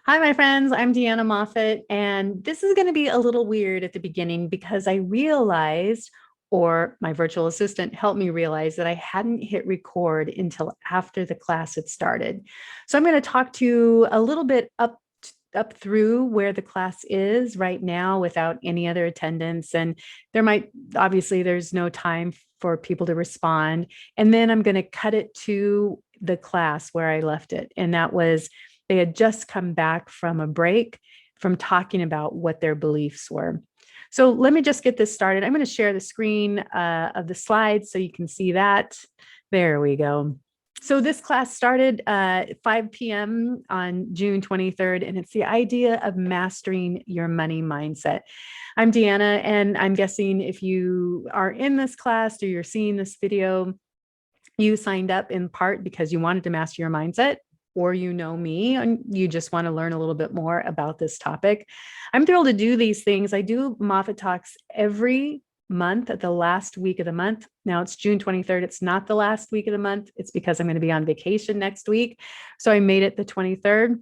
Hi, my friends. I'm Deanna Moffitt, and this is going to be a little weird at the beginning because I realized, or my virtual assistant helped me realize, that I hadn't hit record until after the class had started. So I'm going to talk to you a little bit up through where the class is right now without any other attendance. And there's no time for people to respond. And then I'm going to cut it to the class where I left it. And that was they had just come back from a break from talking about what their beliefs were. So let me just get this started. I'm going to share the screen of the slides so you can see that. There we go. So this class started at 5 p.m. on June 23rd, and it's the idea of mastering your money mindset. I'm Deanna, and I'm guessing if you are in this class or you're seeing this video, you signed up in part because you wanted to master your mindset, or you know me and you just want to learn a little bit more about this topic. I'm thrilled to do these things. I do Moffitt Talks every month at the last week of the month. Now it's June 23rd. It's not the last week of the month. It's because I'm going to be on vacation next week. So I made it the 23rd.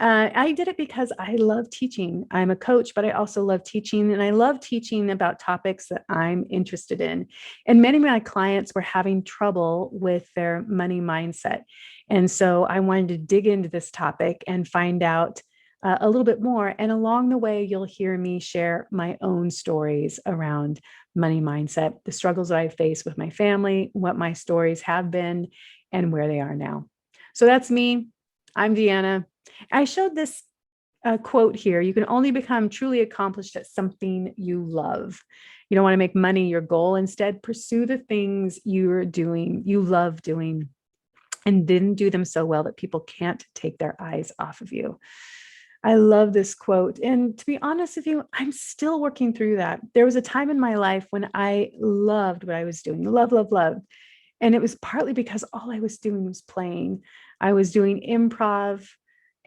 I did it because I love teaching. I'm a coach, but I also love teaching, and I love teaching about topics that I'm interested in. And many of my clients were having trouble with their money mindset. And so I wanted to dig into this topic and find out a little bit more. And along the way, you'll hear me share my own stories around money mindset, the struggles that I face with my family, what my stories have been, and where they are now. So that's me. I'm Deanna. I showed this quote here. You can only become truly accomplished at something you love. You don't want to make money your goal. Instead, pursue the things you love doing, and then do them so well that people can't take their eyes off of you. I love this quote. And to be honest with you, I'm still working through that. There was a time in my life when I loved what I was doing, love, love, love. And it was partly because all I was doing was playing. I was doing improv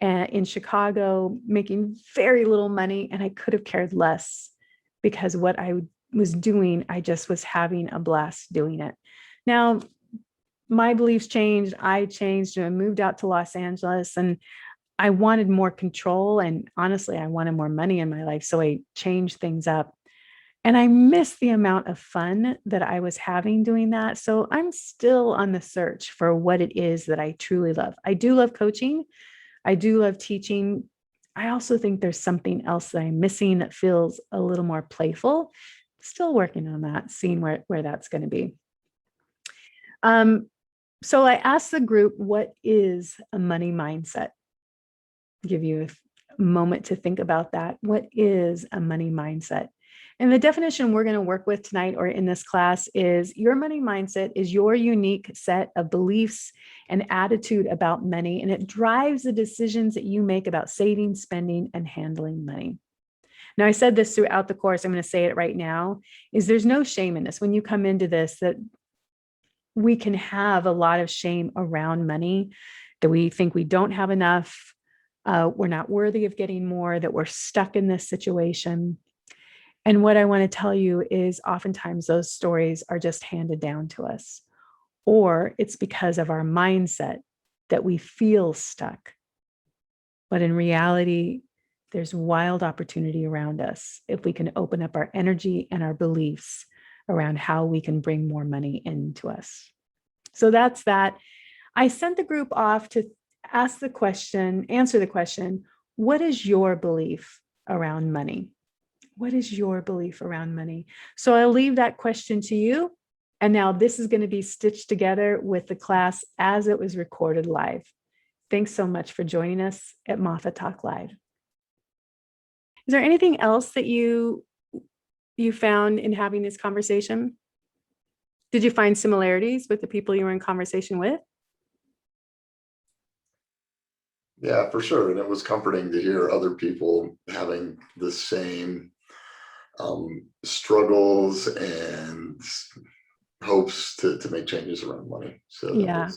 in Chicago, making very little money, and I could have cared less because what I was doing, I just was having a blast doing it. Now, my beliefs changed. I changed and I moved out to Los Angeles, and I wanted more control. And honestly, I wanted more money in my life. So I changed things up. And I miss the amount of fun that I was having doing that. So I'm still on the search for what it is that I truly love. I do love coaching. I do love teaching. I also think there's something else that I'm missing that feels a little more playful. Still working on that, seeing where that's going to be. So I asked the group, what is a money mindset? Give you a moment to think about that. What is a money mindset? And the definition we're going to work with tonight or in this class is your money mindset is your unique set of beliefs and attitude about money, and it drives the decisions that you make about saving, spending, and handling money. Now, I said this throughout the course. I'm going to say it right now, is there's no shame in this. When you come into this, that we can have a lot of shame around money, that we think we don't have enough, we're not worthy of getting more, that we're stuck in this situation. And what I want to tell you is oftentimes those stories are just handed down to us, or it's because of our mindset that we feel stuck. But in reality, there's wild opportunity around us if we can open up our energy and our beliefs around how we can bring more money into us. So that's that. I sent the group off to answer the question, what is your belief around money? What is your belief around money? So I'll leave that question to you. And now this is going to be stitched together with the class as it was recorded live. Thanks so much for joining us at Moffitt Talk Live. Is there anything else that you found in having this conversation? Did you find similarities with the people you were in conversation with? Yeah, for sure. And it was comforting to hear other people having the same struggles and hopes to make changes around money. So Yeah.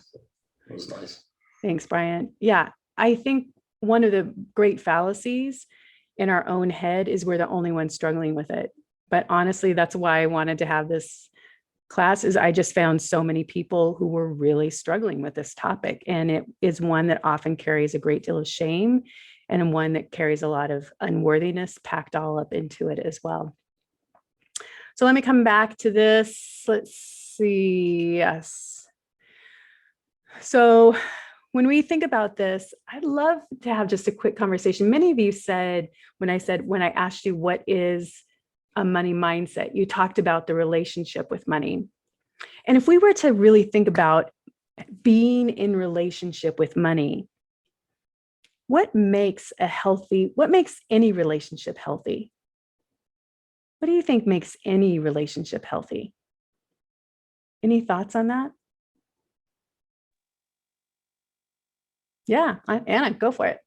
That was nice. Thanks, Brian. Yeah, I think one of the great fallacies in our own head is we're the only ones struggling with it. But honestly, that's why I wanted to have this class, is I just found so many people who were really struggling with this topic. And it is one that often carries a great deal of shame and one that carries a lot of unworthiness packed all up into it as well. So let me come back to this. Let's see. Yes. So when we think about this, I'd love to have just a quick conversation. Many of you said, when I asked you what is a money mindset, you talked about the relationship with money. And if we were to really think about being in relationship with money, what makes any relationship healthy? What do you think makes any relationship healthy? Any thoughts on that? Yeah, Anna, go for it.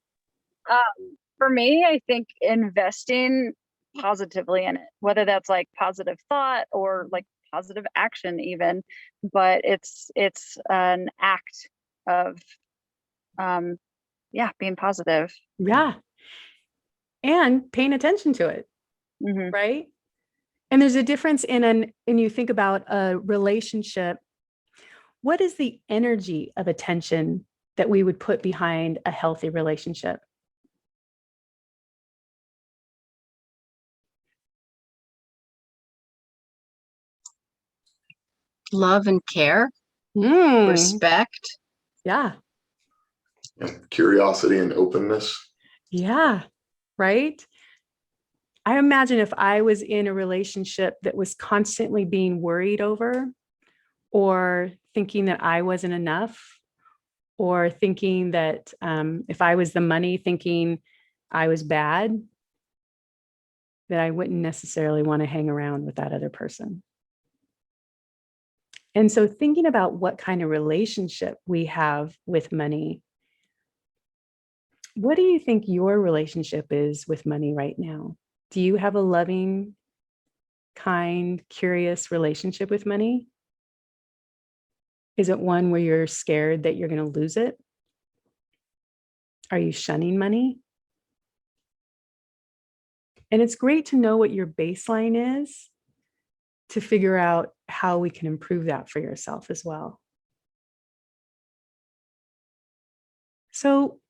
For me, I think investing positively in it, whether that's like positive thought or like positive action even, but it's an act of being positive. Yeah. And paying attention to it, Hmm. right? And there's a difference when you think about a relationship, what is the energy of attention that we would put behind a healthy relationship? Love and care, Mm, respect. yeah. Curiosity and openness. Yeah. Right. I imagine if I was in a relationship that was constantly being worried over, or thinking that I wasn't enough, or thinking that if I was the money, thinking I was bad, that I wouldn't necessarily want to hang around with that other person. And so thinking about what kind of relationship we have with money, what do you think your relationship is with money right now? Do you have a loving, kind, curious relationship with money? Is it one where you're scared that you're going to lose it? Are you shunning money? And it's great to know what your baseline is to figure out how we can improve that for yourself as well. So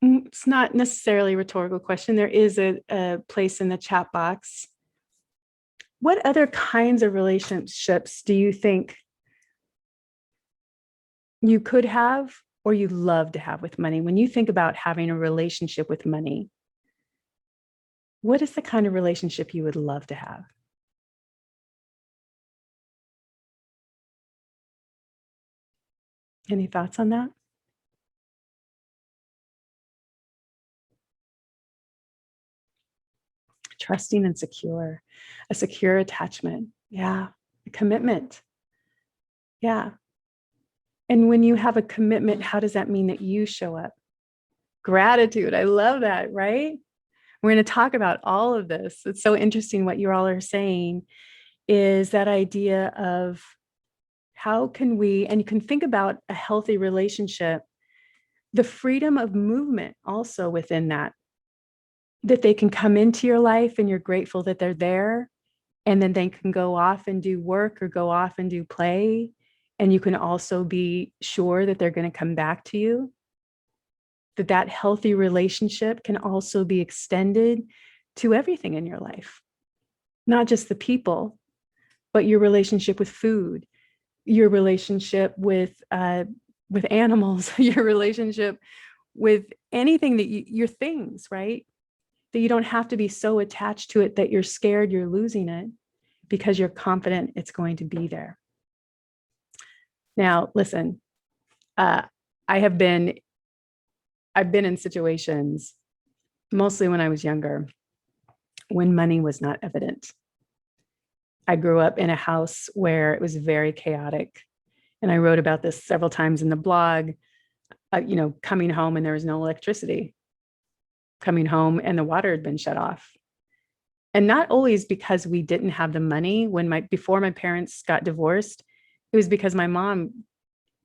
it's not necessarily a rhetorical question. There is a place in the chat box. What other kinds of relationships do you think you could have or you love to have with money? When you think about having a relationship with money, what is the kind of relationship you would love to have? Any thoughts on that? Trusting and secure, a secure attachment. Yeah. A commitment. Yeah. And when you have a commitment, how does that mean that you show up? Gratitude. I love that, right? We're going to talk about all of this. It's so interesting what you all are saying is that idea of how can we, and you can think about a healthy relationship, the freedom of movement also within that, that they can come into your life and you're grateful that they're there. And then they can go off and do work or go off and do play. And you can also be sure that they're going to come back to you. That healthy relationship can also be extended to everything in your life, not just the people, but your relationship with food, your relationship with animals, your relationship with anything that your things, right? That you don't have to be so attached to it that you're scared you're losing it because you're confident it's going to be there. Now, listen, I've been in situations, mostly when I was younger, when money was not evident. I grew up in a house where it was very chaotic. And I wrote about this several times in the blog, coming home and there was no electricity, coming home and the water had been shut off. And not always because we didn't have the money. Before my parents got divorced, it was because my mom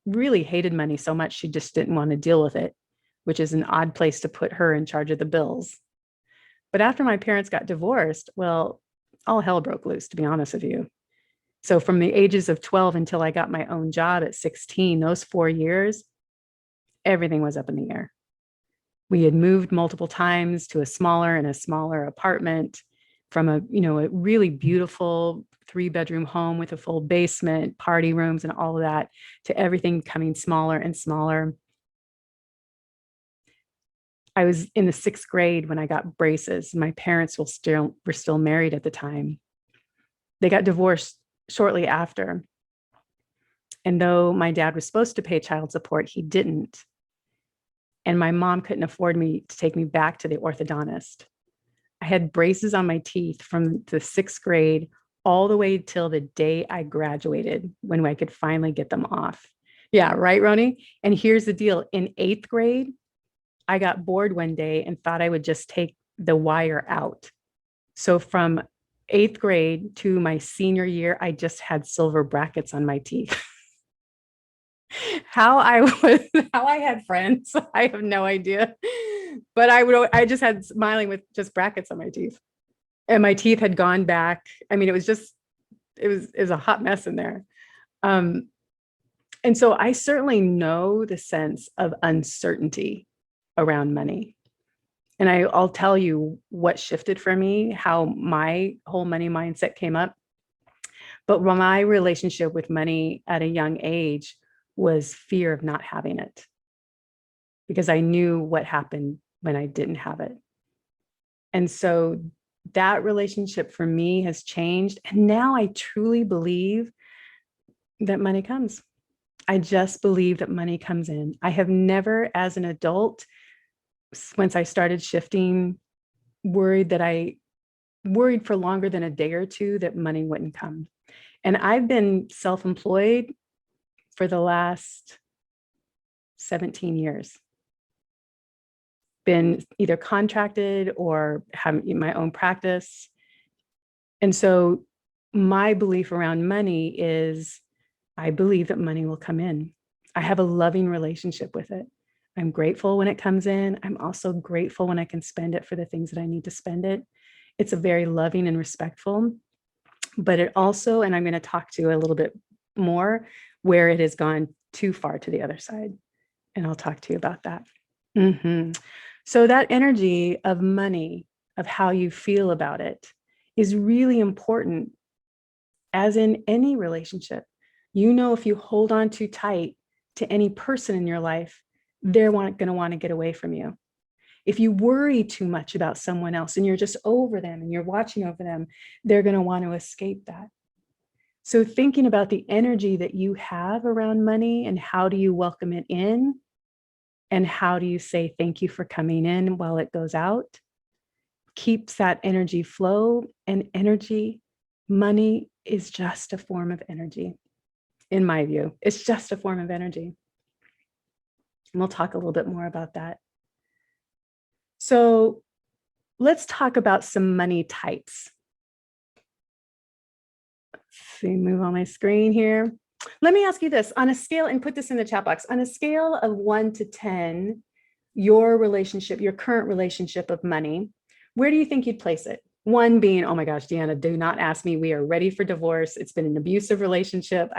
really hated money so much she just didn't want to deal with it, which is an odd place to put her in charge of the bills. But after my parents got divorced, well, all hell broke loose, to be honest with you. So from the ages of 12 until I got my own job at 16, those 4 years, everything was up in the air. We had moved multiple times to a smaller and a smaller apartment from a really beautiful 3-bedroom home with a full basement, party rooms, and all of that, to everything becoming smaller and smaller. I was in the 6th grade when I got braces. My parents were still married at the time. They got divorced shortly after. And though my dad was supposed to pay child support, he didn't. And my mom couldn't afford me to take me back to the orthodontist. I had braces on my teeth from the 6th grade all the way till the day I graduated, when I could finally get them off. Yeah, right, Roni? And here's the deal. In 8th grade, I got bored one day and thought I would just take the wire out. So from 8th grade to my senior year, I just had silver brackets on my teeth. How I had friends, I have no idea. But I just had smiling with just brackets on my teeth. And my teeth had gone back. I mean, it was a hot mess in there. And so I certainly know the sense of uncertainty around money. And I'll tell you what shifted for me, how my whole money mindset came up. But my relationship with money at a young age was fear of not having it, because I knew what happened when I didn't have it. And so that relationship for me has changed. And now I truly believe that money comes. I just believe that money comes in. I have never, as an adult, once I started shifting, worried for longer than a day or two that money wouldn't come. And I've been self-employed for the last 17 years. Been either contracted or have my own practice. And so my belief around money is, I believe that money will come in. I have a loving relationship with it. I'm grateful when it comes in. I'm also grateful when I can spend it for the things that I need to spend it. It's a very loving and respectful, but it also, and I'm going to talk to you a little bit more, where it has gone too far to the other side. And I'll talk to you about that. So that energy of money, of how you feel about it, is really important, as in any relationship. If you hold on too tight to any person in your life, they're going to want to get away from you. If you worry too much about someone else and you're just over them and you're watching over them, they're going to want to escape that. So thinking about the energy that you have around money, and how do you welcome it in, and how do you say thank you for coming in while it goes out, keeps that energy flow. And money is just a form of energy. In my view, it's just a form of energy. And we'll talk a little bit more about that. So let's talk about some money types. Let's see, move on my screen here. Let me ask you this on a scale, and put this in the chat box, on a scale of 1 to 10, your current relationship of money, where do you think you'd place it? 1 being, oh my gosh, Deanna, do not ask me. We are ready for divorce. It's been an abusive relationship.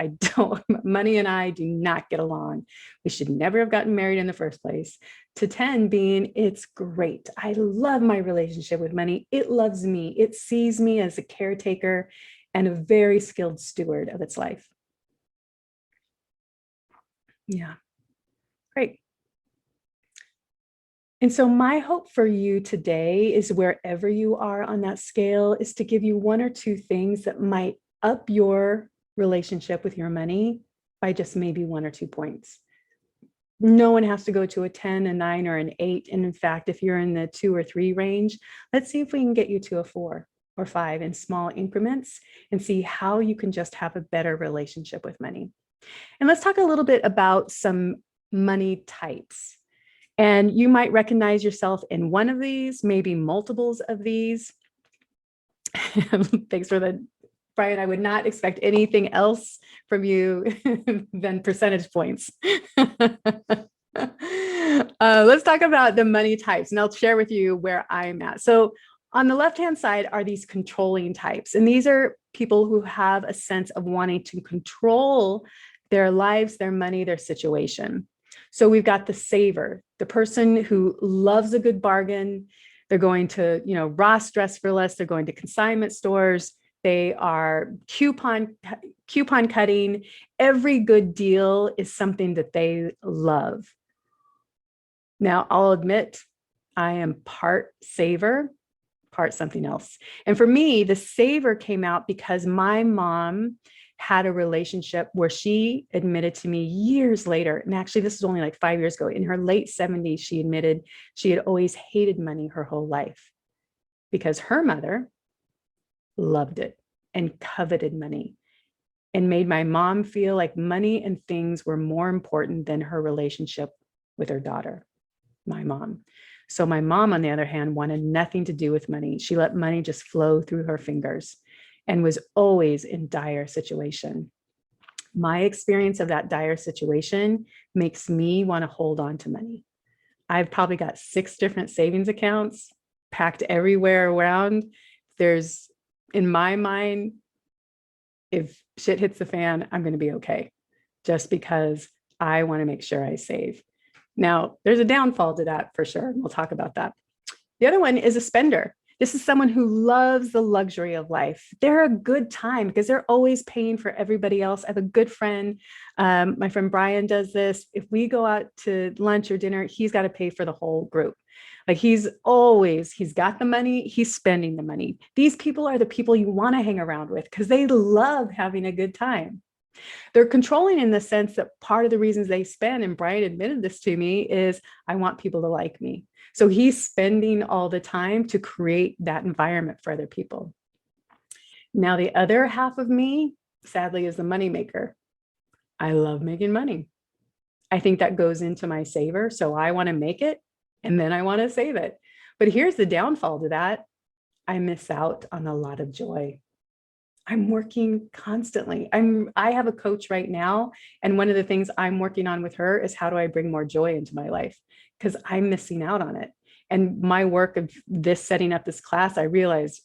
Money and I do not get along. We should never have gotten married in the first place. To 10 being, it's great. I love my relationship with money. It loves me. It sees me as a caretaker and a very skilled steward of its life. Yeah, great. And so my hope for you today is, wherever you are on that scale, is to give you 1 or 2 things that might up your relationship with your money by just maybe 1 or 2 points. No one has to go to a 10, a 9, or an 8. And in fact, if you're in the 2 or 3 range, let's see if we can get you to a 4 or 5 in small increments, and see how you can just have a better relationship with money. And let's talk a little bit about some money types. And you might recognize yourself in one of these, maybe multiples of these. Thanks for the, Brian, I would not expect anything else from you than percentage points. Let's talk about the money types, and I'll share with you where I'm at. So on the left-hand side are these controlling types. And these are people who have a sense of wanting to control their lives, their money, their situation. So we've got the saver, the person who loves a good bargain. They're going to, Ross Dress for Less. They're going to consignment stores. They are coupon cutting. Every good deal is something that they love. Now, I'll admit, I am part saver, part something else. And for me, the saver came out because my mom had a relationship where she admitted to me years later, and actually this was only like 5 years ago, in her late 70s, she admitted she had always hated money her whole life because her mother loved it and coveted money and made my mom feel like money and things were more important than her relationship with her daughter, my mom. So my mom, on the other hand, wanted nothing to do with money. She let money just flow through her fingers and was always in dire situation. My experience of that dire situation makes me want to hold on to money. I've probably got 6 different savings accounts packed everywhere around. There's, in my mind, if shit hits the fan, I'm going to be okay, just because I want to make sure I save. Now, there's a downfall to that for sure. We'll talk about that. The other one is a spender. This is someone who loves the luxury of life. They're a good time because they're always paying for everybody else. I have a good friend. My friend Brian does this. If we go out to lunch or dinner, he's got to pay for the whole group. Like he's got the money, he's spending the money. These people are the people you want to hang around with because they love having a good time. They're controlling in the sense that part of the reasons they spend, and Brian admitted this to me, is I want people to like me. So he's spending all the time to create that environment for other people. Now, the other half of me, sadly, is the money maker. I love making money. I think that goes into my saver. So I want to make it and then I want to save it. But here's the downfall to that. I miss out on a lot of joy. I'm working constantly. I have a coach right now. And one of the things I'm working on with her is how do I bring more joy into my life? Because I'm missing out on it. And my work of this, setting up this class, I realized,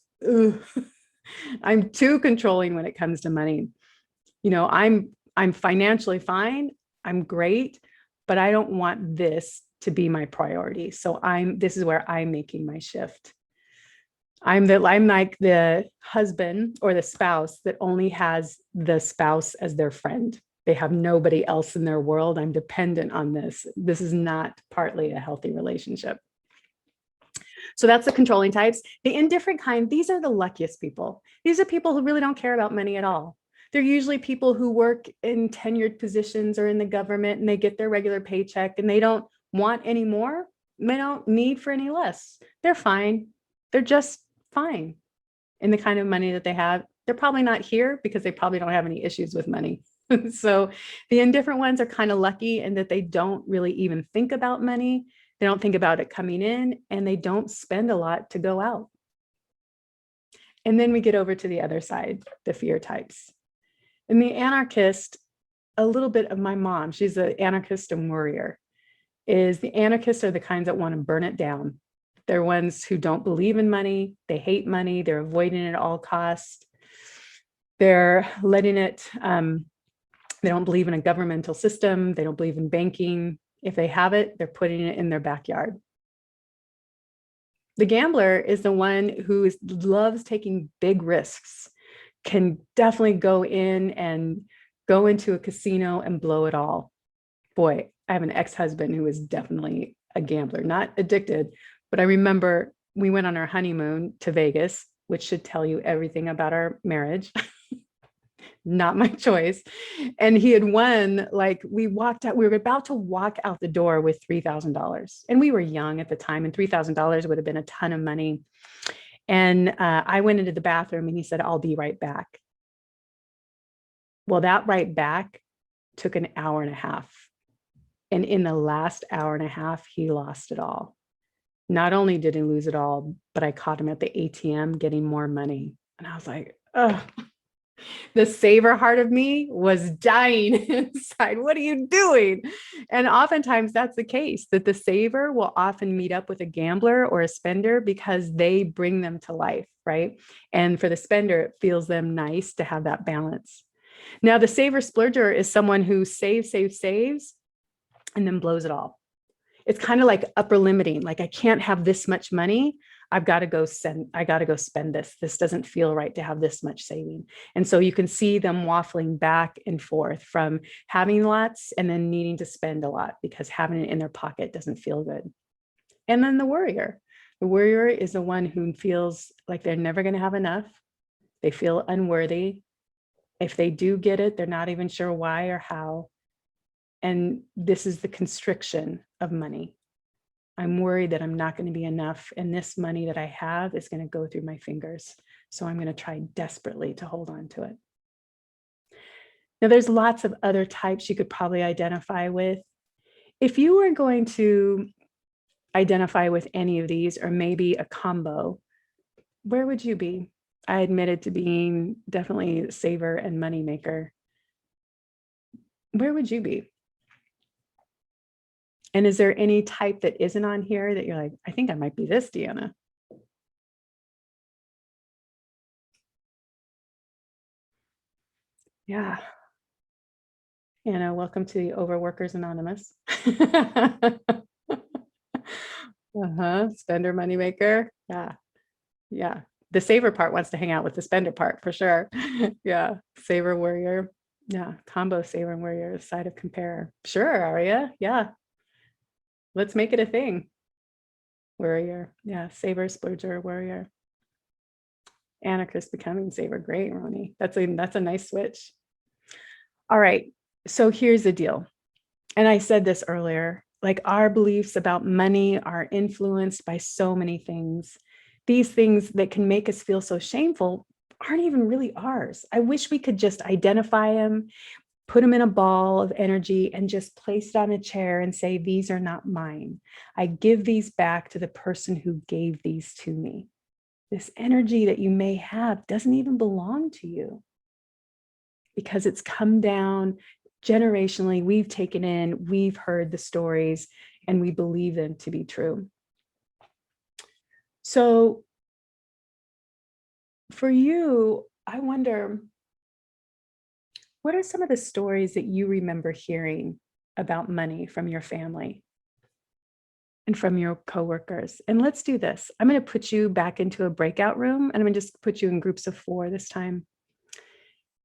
I'm too controlling when it comes to money. I'm financially fine. I'm great, but I don't want this to be my priority. So this is where I'm making my shift. I'm like the husband or the spouse that only has the spouse as their friend. They have nobody else in their world. I'm dependent on this. This is not partly a healthy relationship. So that's the controlling types. The indifferent kind, these are the luckiest people. These are people who really don't care about money at all. They're usually people who work in tenured positions or in the government, and they get their regular paycheck and they don't want any more. They don't need for any less. They're fine. They're just fine in the kind of money that they have. They're probably not here because they probably don't have any issues with money. So the indifferent ones are kind of lucky in that they don't really even think about money. They don't think about it coming in, and they don't spend a lot to go out. And then we get over to the other side, the fear types. And the anarchist, a little bit of my mom, she's an anarchist and worrier, is the anarchists are the kinds that want to burn it down. They're ones who don't believe in money. They hate money. They're avoiding it at all costs. They're letting it, they don't believe in a governmental system. They don't believe in banking. If they have it, they're putting it in their backyard. The gambler is the one who loves taking big risks, can definitely go into a casino and blow it all. Boy, I have an ex-husband who is definitely a gambler, not addicted, but I remember we went on our honeymoon to Vegas, which should tell you everything about our marriage. Not my choice. And he had won, like we were about to walk out the door with $3,000. And we were young at the time, and $3,000 would have been a ton of money. And I went into the bathroom and he said, I'll be right back. Well, that right back took an hour and a half. And in the last hour and a half, he lost it all. Not only did he lose it all, but I caught him at the ATM getting more money. And I was like, oh, the saver heart of me was dying inside. What are you doing? And oftentimes that's the case, that the saver will often meet up with a gambler or a spender because they bring them to life, right? And for the spender, it feels them nice to have that balance. Now, the saver splurger is someone who saves, and then blows it all. It's kind of like upper limiting. Like, I can't have this much money. I got to go spend this. This doesn't feel right to have this much saving. And so you can see them waffling back and forth from having lots and then needing to spend a lot because having it in their pocket doesn't feel good. And then the worrier is the one who feels like they're never going to have enough. They feel unworthy. If they do get it, they're not even sure why or how. And this is the constriction of money. I'm worried that I'm not going to be enough, and this money that I have is going to go through my fingers. So I'm going to try desperately to hold on to it. Now, there's lots of other types you could probably identify with. If you were going to identify with any of these, or maybe a combo, where would you be? I admitted to being definitely a saver and money maker. Where would you be? And is there any type that isn't on here that you're like, I think I might be this, Deanna? Yeah. Anna, welcome to the Overworkers Anonymous. Spender moneymaker. Yeah. Yeah. The saver part wants to hang out with the spender part for sure. Yeah. Saver warrior. Yeah. Combo saver and warrior, side of compare. Sure, Aria. Yeah. Let's make it a thing. Warrior. Yeah. Saver, splurger, warrior. Anarchist becoming saver. Great, Ronnie. That's a nice switch. All right. So here's the deal. And I said this earlier, like, our beliefs about money are influenced by so many things. These things that can make us feel so shameful aren't even really ours. I wish we could just identify them, put them in a ball of energy, and just place it on a chair and say, these are not mine. I give these back to the person who gave these to me. This energy that you may have doesn't even belong to you because it's come down generationally. We've taken in, we've heard the stories, and we believe them to be true. So for you, I wonder, what are some of the stories that you remember hearing about money from your family and from your coworkers? And let's do this. I'm going to put you back into a breakout room, and I'm going to just put you in groups of 4 this time.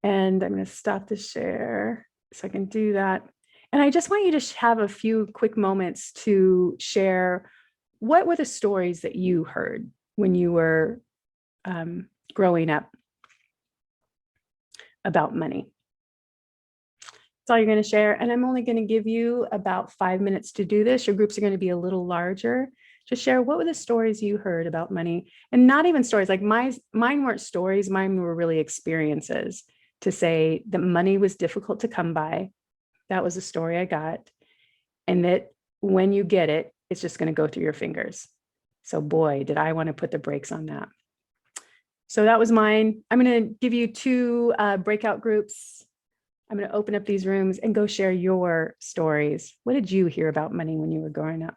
And I'm going to stop the share so I can do that. And I just want you to have a few quick moments to share, what were the stories that you heard when you were growing up about money? That's all you're going to share. And I'm only going to give you about 5 minutes to do this. Your groups are going to be a little larger. Just share, what were the stories you heard about money? And not even stories, like mine weren't stories, mine were really experiences, to say that money was difficult to come by. That was a story I got. And that when you get it, it's just going to go through your fingers. So boy, did I want to put the brakes on that. So that was mine. I'm going to give you 2 breakout groups. I'm going to open up these rooms and go share your stories. What did you hear about money when you were growing up?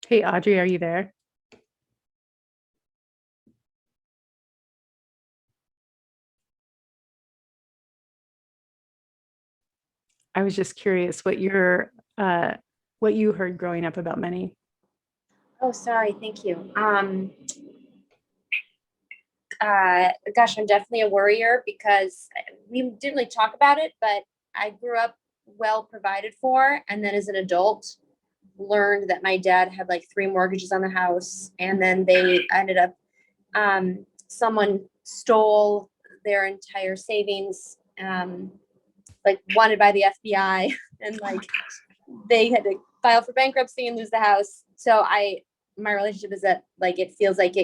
Hey, Audrey, are you there? I was just curious what you heard growing up about money. Oh, sorry. Thank you. Gosh, I'm definitely a worrier because we didn't really talk about it, but I grew up well provided for. And then as an adult, learned that my dad had like 3 mortgages on the house. And then they ended up, someone stole their entire savings, like wanted by the FBI. And like they had to file for bankruptcy and lose the house. So my relationship is that like it feels like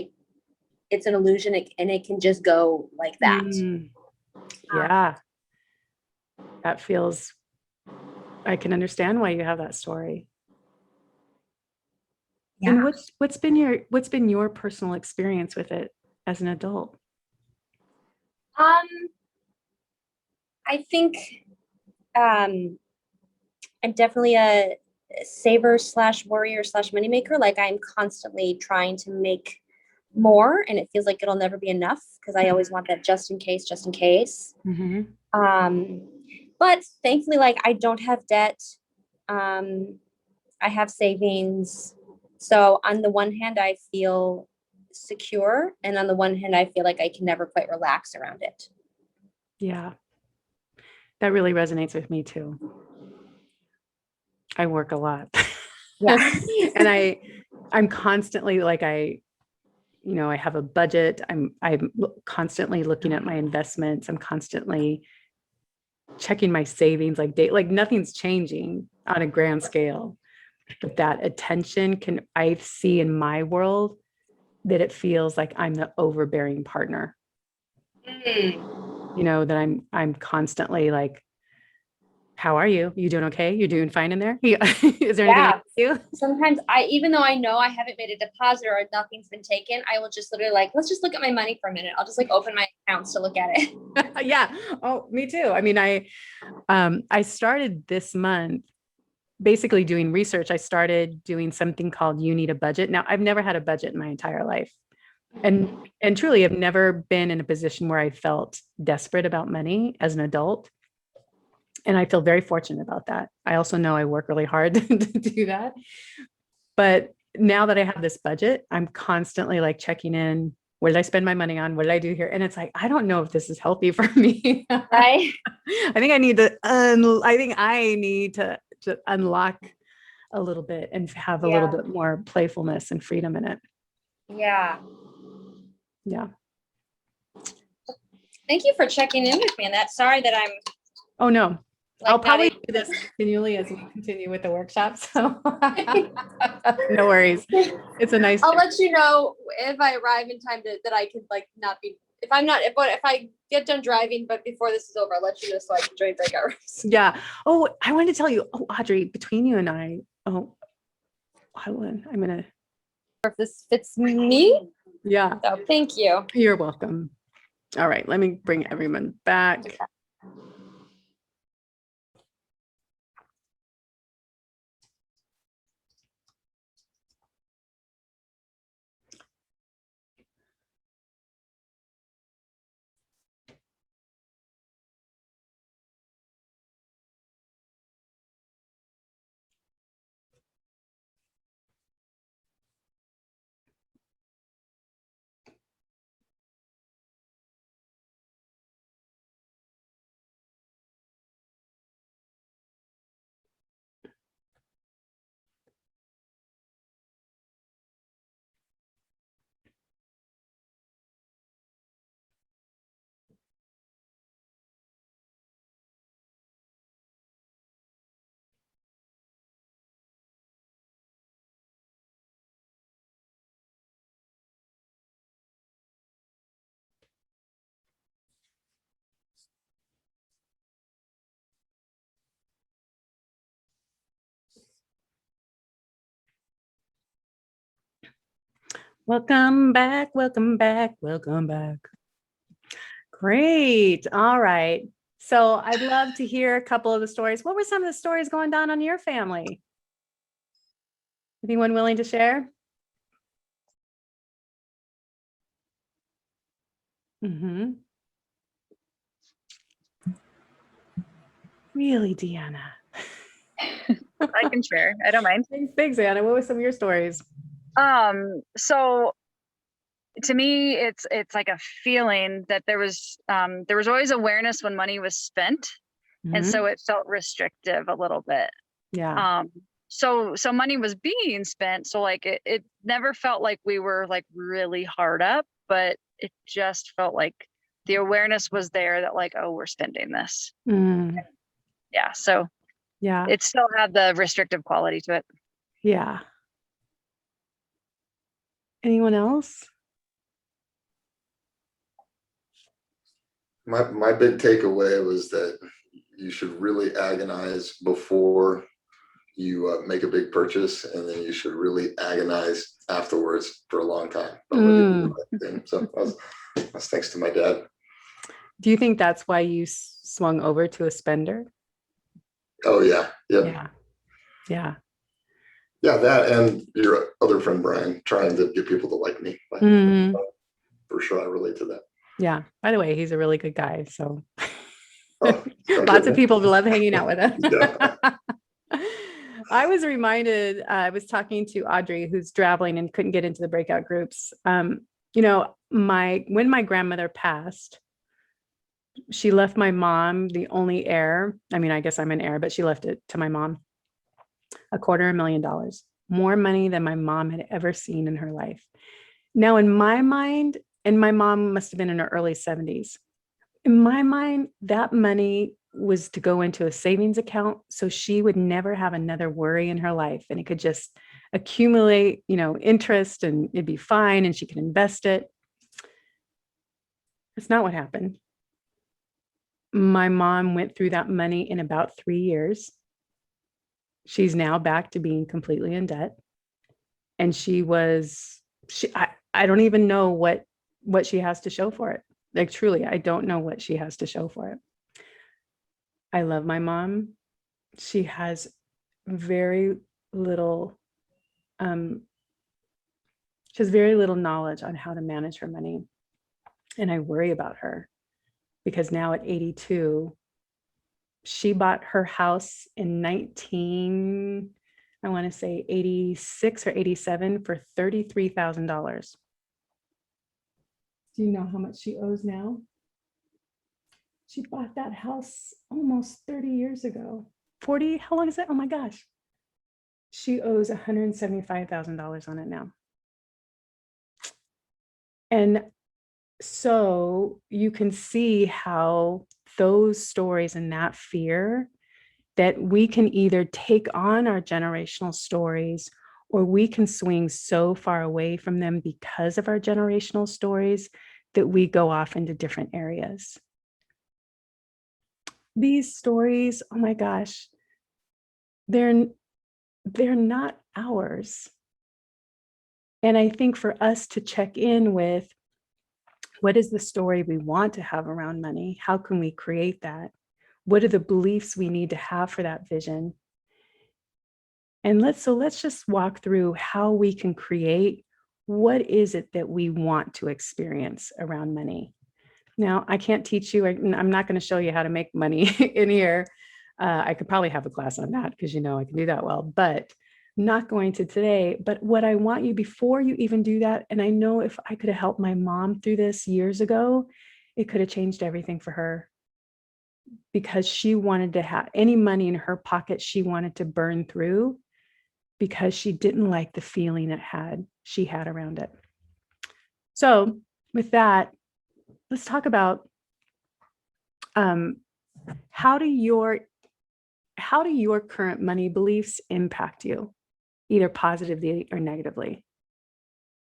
it's an illusion, and it can just go like that. Yeah, that feels, I can understand why you have that story. And Yeah. what's been your personal experience with it as an adult? I think um, I'm definitely a saver slash warrior slash moneymaker. Like I'm constantly trying to make more, and it feels like it'll never be enough because I always want that just in case, just in case. Mhm. But thankfully, like I don't have debt. I have savings. So on the one hand, I feel secure, and on the one hand, I feel like I can never quite relax around it. Yeah, that really resonates with me too. I work a lot. Yeah. And I'm constantly like I have a budget. I'm constantly looking at my investments. I'm constantly checking my savings like nothing's changing on a grand scale. But that attention I see in my world that it feels like I'm the overbearing partner. That I'm constantly like, how are you? You doing okay? You doing fine in there? Is there anything I Yeah. can do? Sometimes even though I know I haven't made a deposit or nothing's been taken, I will just literally like, let's just look at my money for a minute. I'll just like open my accounts to look at it. Yeah. Oh, me too. I mean, I started this month basically doing research. I started doing something called You Need a Budget. Now, I've never had a budget in my entire life. And truly I've never been in a position where I felt desperate about money as an adult. And I feel very fortunate about that. I also know I work really hard to do that. But now that I have this budget, I'm constantly like checking in. What did I spend my money on? What did I do here? And it's like, I don't know if this is healthy for me. Right? I think I need to unlock a little bit and have a little Yeah. bit more playfulness and freedom in it. Yeah. Yeah. Thank you for checking in with me on that. Sorry that I'm Oh, no. like I'll not probably able do this continually as we continue with the workshop. So no worries. It's a nice. I'll let you know if I arrive in time that I can like not be if I'm not if I get done driving, but before this is over, I'll let you know so I can join breakout rooms. Yeah. Oh, I wanted to tell you. Oh, Audrey, between you and I. Oh, hold on. I'm gonna. If this fits me. Yeah. So thank you. You're welcome. All right. Let me bring everyone back. Welcome back. Welcome back. Welcome back. Great. All right. So I'd love to hear a couple of the stories. What were some of the stories going down on your family? Anyone willing to share? Mm-hmm. Really, Deanna? I can share. I don't mind. Thanks, Anna. What were some of your stories? So to me, it's like a feeling that there was always awareness when money was spent, and Mhm. so it felt restrictive a little bit. Yeah. So money was being spent, so like it never felt like we were like really hard up, but it just felt like the awareness was there that like, oh, we're spending this. Mm. Yeah, so Yeah. it still had the restrictive quality to it. Yeah. Anyone else? My big takeaway was that you should really agonize before you make a big purchase and then you should really agonize afterwards for a long time. About whether you do the right thing. So that's thanks to my dad. Do you think that's why you swung over to a spender? Oh yeah, yeah, Yeah. Yeah. yeah. That and your other friend Brian trying to get people to like me. Mhm. For sure, I relate to that. Yeah. By the way, he's a really good guy. So Oh, lots of people love hanging out with us. Yeah. I was reminded, I was talking to Audrey, who's traveling and couldn't get into the breakout groups. You know, when my grandmother passed, she left my mom the only heir. I mean, I guess I'm an heir, but she left it to my mom, $250,000, more money than my mom had ever seen in her life. Now, in my mind, and my mom must have been in her early 70s. In my mind, that money was to go into a savings account so she would never have another worry in her life, and it could just accumulate, you know, interest, and it'd be fine and she could invest it. That's not what happened. My mom went through that money in about 3 years. She's now back to being completely in debt. And I don't even know what she has to show for it. Like, truly, I don't know what she has to show for it. I love my mom. She has very little, knowledge on how to manage her money. And I worry about her because now at 82, she bought her house in I want to say 86 or 87 for $33,000. Do you know how much she owes now? She bought that house almost 30 years ago. 40, how long is that? Oh my gosh. She owes $175,000 on it now. And so you can see how those stories and that fear, that we can either take on our generational stories, or we can swing so far away from them because of our generational stories that we go off into different areas. These stories, oh my gosh, they're not ours. And I think for us to check in with, what is the story we want to have around money? How can we create that? What are the beliefs we need to have for that vision? And let's just walk through how we can create, what is it that we want to experience around money. Now, I can't teach you, I'm not going to show you how to make money in here. I could probably have a class on that because, you know, I can do that well, but I'm not going to today. But what I want you, before you even do that, and I know if I could have helped my mom through this years ago, it could have changed everything for her, because she wanted to have any money in her pocket she wanted to burn through, because she didn't like the feeling she had around it. So with that, let's talk about how do your current money beliefs impact you, either positively or negatively?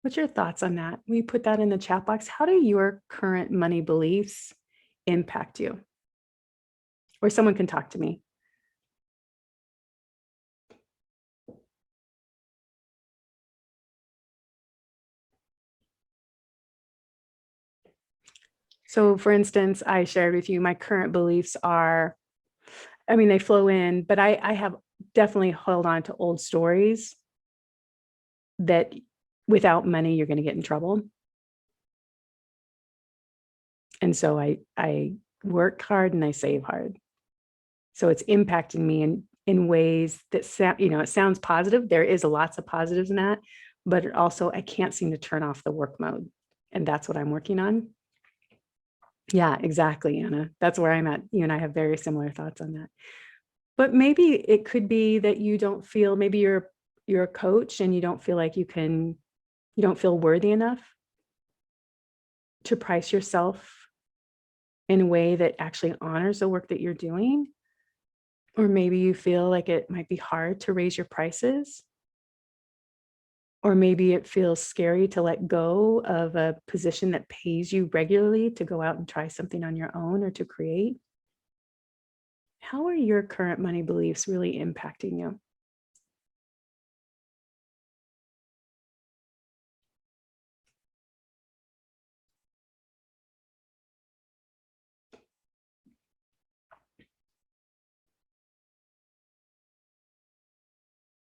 What's your thoughts on that? Will you put that in the chat box? How do your current money beliefs impact you? Or someone can talk to me. So for instance, I shared with you my current beliefs are, I mean, they flow in, but I have definitely held on to old stories that without money, you're going to get in trouble. And so I work hard and I save hard. So it's impacting me in ways that it sounds positive. There is lots of positives in that, but also I can't seem to turn off the work mode. And that's what I'm working on. Yeah, exactly, Anna. That's where I'm at. You and I have very similar thoughts on that. But maybe it could be that you don't feel, maybe you're a coach and you don't feel like you don't feel worthy enough to price yourself in a way that actually honors the work that you're doing. Or maybe you feel like it might be hard to raise your prices. Or maybe it feels scary to let go of a position that pays you regularly to go out and try something on your own or to create. How are your current money beliefs really impacting you?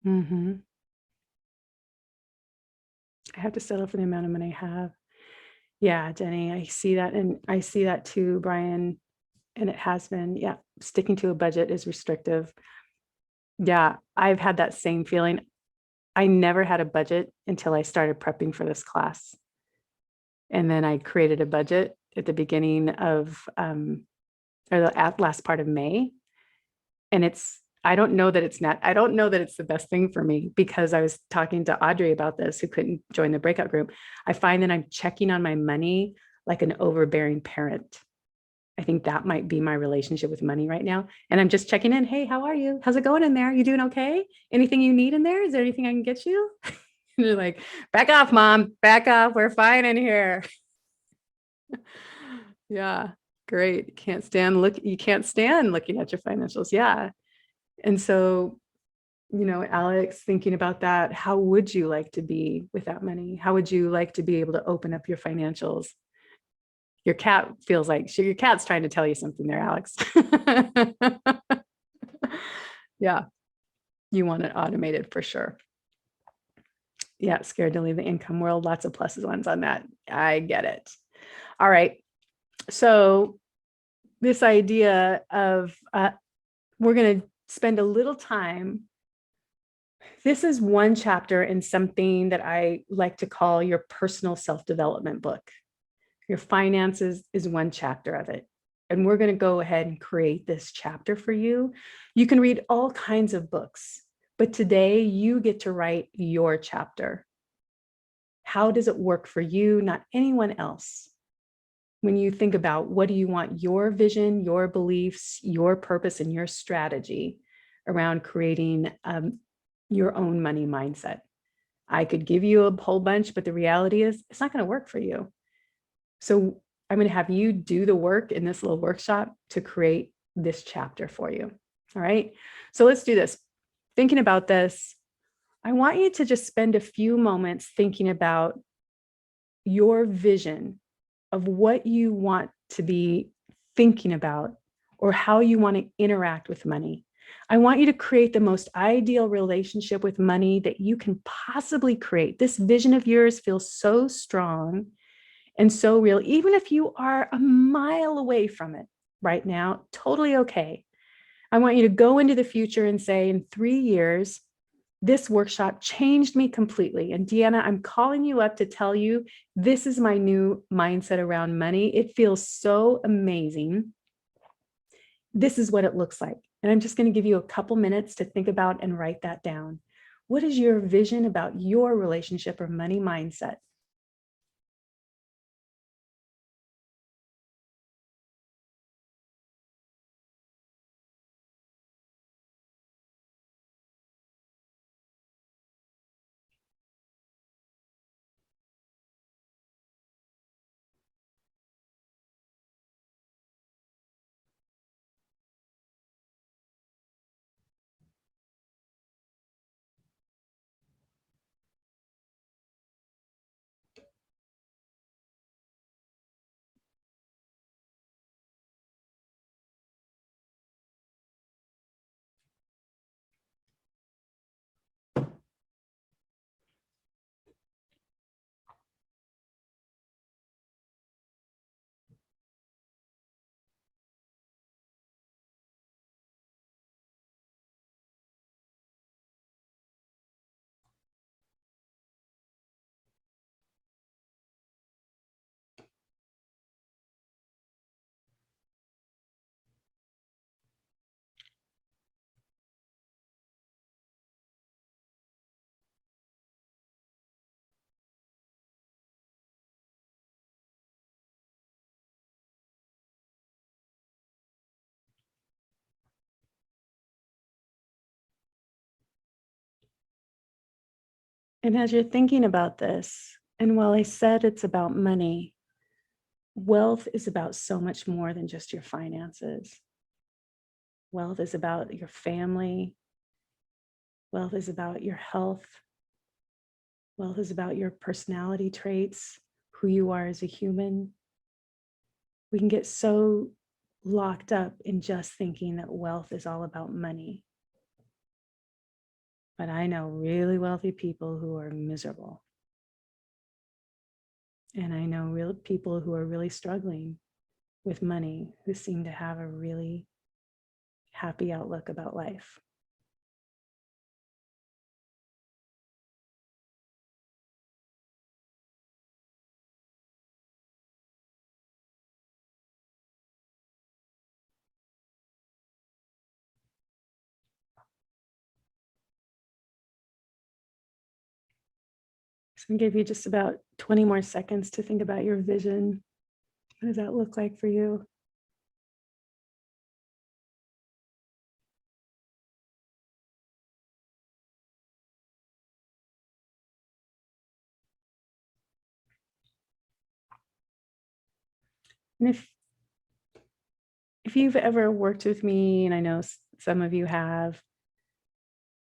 Mm-hmm. I have to settle for the amount of money I have. Yeah, Jenny, I see that. And I see that too, Brian. And it has been, yeah, sticking to a budget is restrictive. Yeah, I've had that same feeling. I never had a budget until I started prepping for this class. And then I created a budget at the beginning of, or the last part of May. And I don't know that it's the best thing for me, because I was talking to Audrey about this, who couldn't join the breakout group. I find that I'm checking on my money like an overbearing parent. I think that might be my relationship with money right now. And I'm just checking in. Hey, how are you? How's it going in there? You doing okay? Anything you need in there? Is there anything I can get you? And they're like, back off, mom, back off. We're fine in here. Yeah, great. You can't stand looking at your financials. Yeah. And so, Alex, thinking about that, how would you like to be without money? How would you like to be able to open up your financials? Your cat feels like your cat's trying to tell you something there, Alex. Yeah, you want it automated for sure. Yeah, scared to leave the income world. Lots of pluses ones on that. I get it. All right. So this idea of we're going to spend a little time. This is one chapter in something that I like to call your personal self-development book. Your finances is one chapter of it. And we're going to go ahead and create this chapter for you. You can read all kinds of books, but today you get to write your chapter. How does it work for you, not anyone else? When you think about what do you want your vision, your beliefs, your purpose, and your strategy around creating your own money mindset. I could give you a whole bunch, but the reality is it's not going to work for you. So I'm going to have you do the work in this little workshop to create this chapter for you. All right. So let's do this. Thinking about this, I want you to just spend a few moments thinking about your vision of what you want to be thinking about or how you want to interact with money. I want you to create the most ideal relationship with money that you can possibly create. This vision of yours feels so strong and so real, even if you are a mile away from it right now, totally okay. I want you to go into the future and say, in 3 years, this workshop changed me completely. And Deanna, I'm calling you up to tell you, this is my new mindset around money. It feels so amazing. This is what it looks like. And I'm just going to give you a couple minutes to think about and write that down. What is your vision about your relationship or money mindset? And as you're thinking about this, and while I said it's about money, wealth is about so much more than just your finances. Wealth is about your family. Wealth is about your health. Wealth is about your personality traits, who you are as a human. We can get so locked up in just thinking that wealth is all about money. but I know really wealthy people who are miserable. And I know real people who are really struggling with money who seem to have a really happy outlook about life. So I'm gonna give you just about 20 more seconds to think about your vision. What does that look like for you? And if you've ever worked with me, and I know some of you have,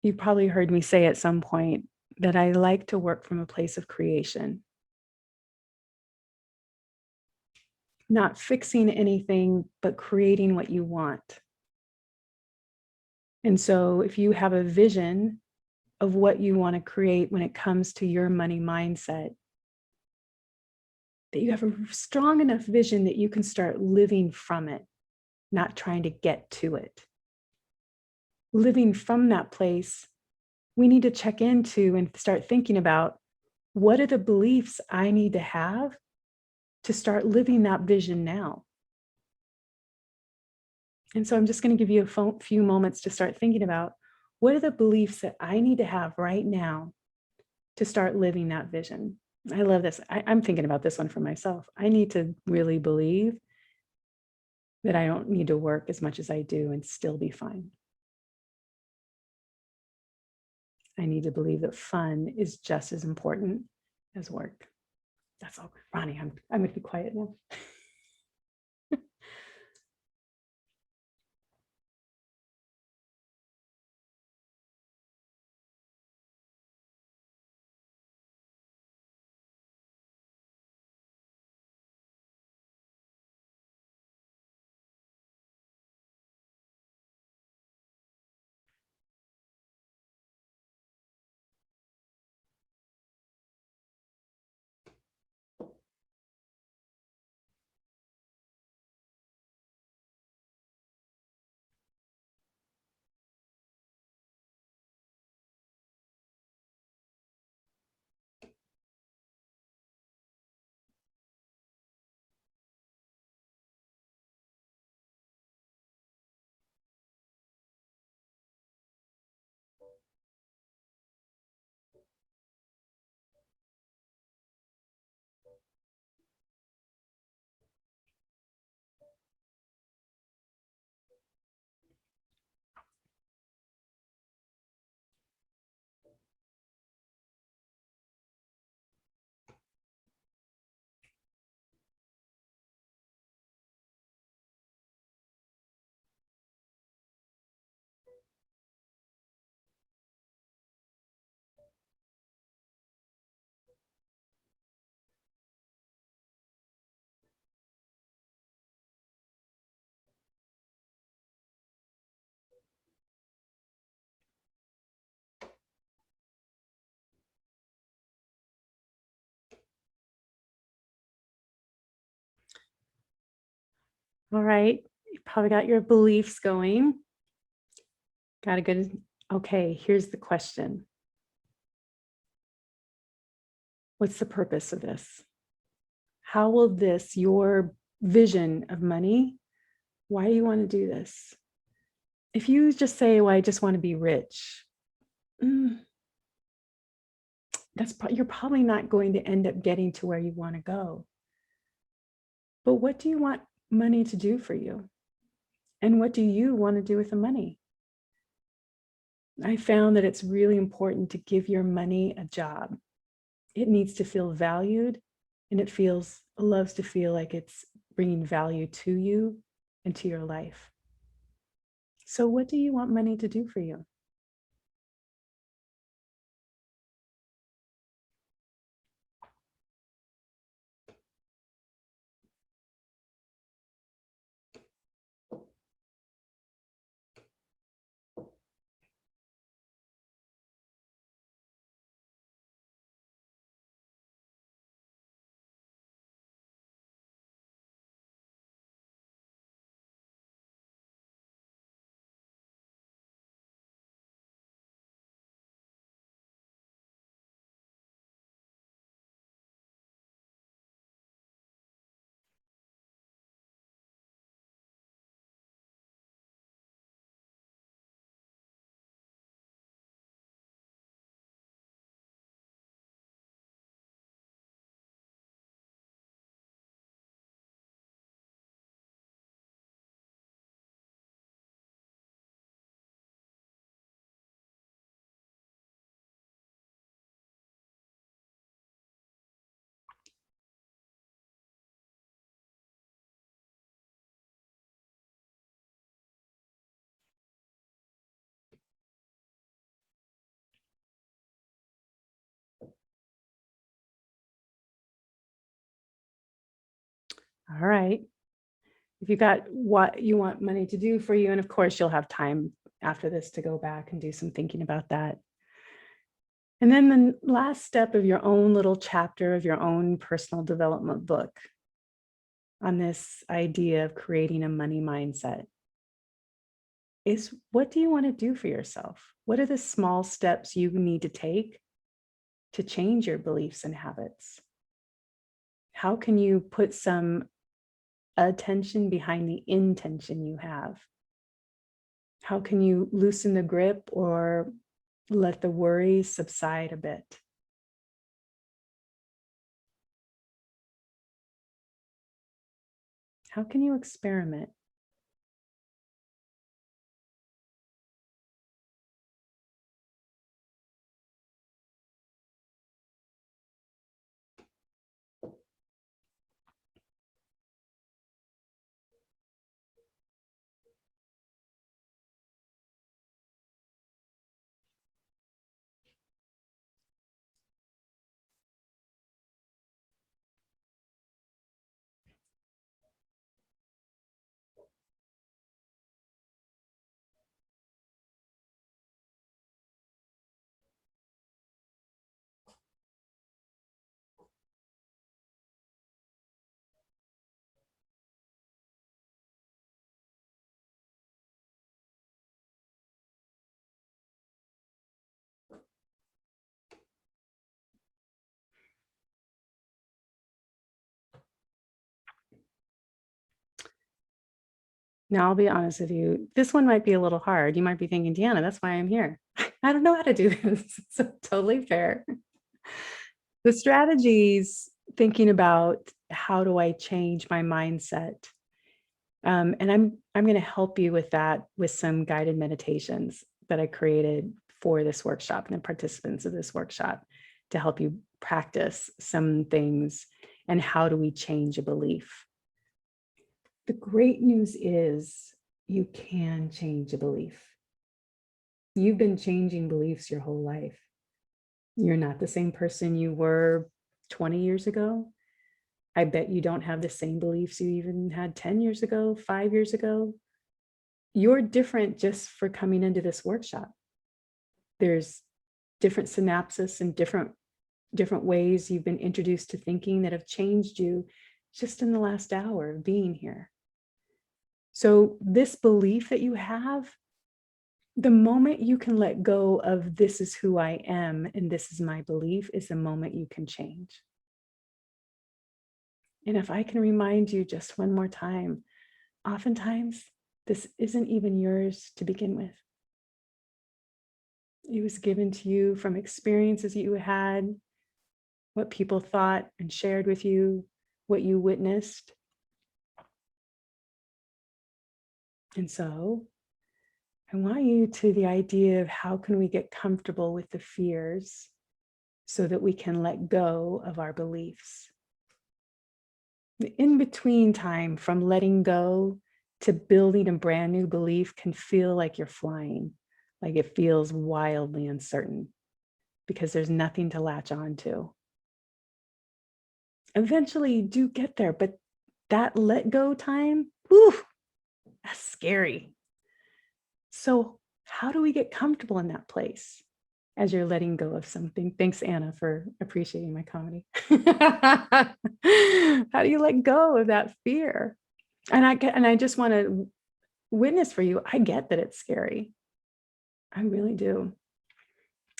you've probably heard me say at some point that I like to work from a place of creation, not fixing anything, but creating what you want. And so if you have a vision of what you want to create when it comes to your money mindset, that you have a strong enough vision that you can start living from it, not trying to get to it. Living from that place, we need to check into and start thinking about, what are the beliefs I need to have to start living that vision now? And so I'm just going to give you a few moments to start thinking about, what are the beliefs that I need to have right now to start living that vision? I love this. I'm thinking about this one for myself. I need to really believe that I don't need to work as much as I do and still be fine. I need to believe that fun is just as important as work. That's all. Ronnie, I'm going to be quiet now. All right, you probably got your beliefs going. Got a good, okay, here's the question. What's the purpose of this? How will this, your vision of money, why do you want to do this? If you just say, well, I just want to be rich, you're probably not going to end up getting to where you want to go. But what do you want money to do for you? And what do you want to do with the money? I found that it's really important to give your money a job. It needs to feel valued, and it loves to feel like it's bringing value to you and to your life. So what do you want money to do for you? All right. If you got what you want money to do for you, and of course you'll have time after this to go back and do some thinking about that. And then the last step of your own little chapter of your own personal development book on this idea of creating a money mindset is, what do you want to do for yourself? What are the small steps you need to take to change your beliefs and habits? How can you put some attention behind the intention you have? How can you loosen the grip or let the worries subside a bit? How can you experiment? Now, I'll be honest with you, this one might be a little hard. You might be thinking, Deanna, that's why I'm here. I don't know how to do this. So totally fair. The strategies, thinking about how do I change my mindset? And I'm going to help you with that with some guided meditations that I created for this workshop and the participants of this workshop to help you practice some things. And how do we change a belief? The great news is you can change a belief. You've been changing beliefs your whole life. You're not the same person you were 20 years ago. I bet you don't have the same beliefs you even had 10 years ago, 5 years ago. You're different just for coming into this workshop. There's different synapses and different ways you've been introduced to thinking that have changed you just in the last hour of being here. So this belief that you have, the moment you can let go of this is who I am and this is my belief, is the moment you can change. And if I can remind you just one more time, oftentimes this isn't even yours to begin with. It was given to you from experiences you had, what people thought and shared with you, what you witnessed. And so I want you to the idea of how can we get comfortable with the fears so that we can let go of our beliefs. The in-between time from letting go to building a brand new belief can feel like you're flying, like it feels wildly uncertain because there's nothing to latch on to. Eventually you do get there, but that let go time, whew, that's scary. So how do we get comfortable in that place as you're letting go of something? Thanks, Anna, for appreciating my comedy. How do you let go of that fear? And I just want to witness for you, I get that it's scary. I really do.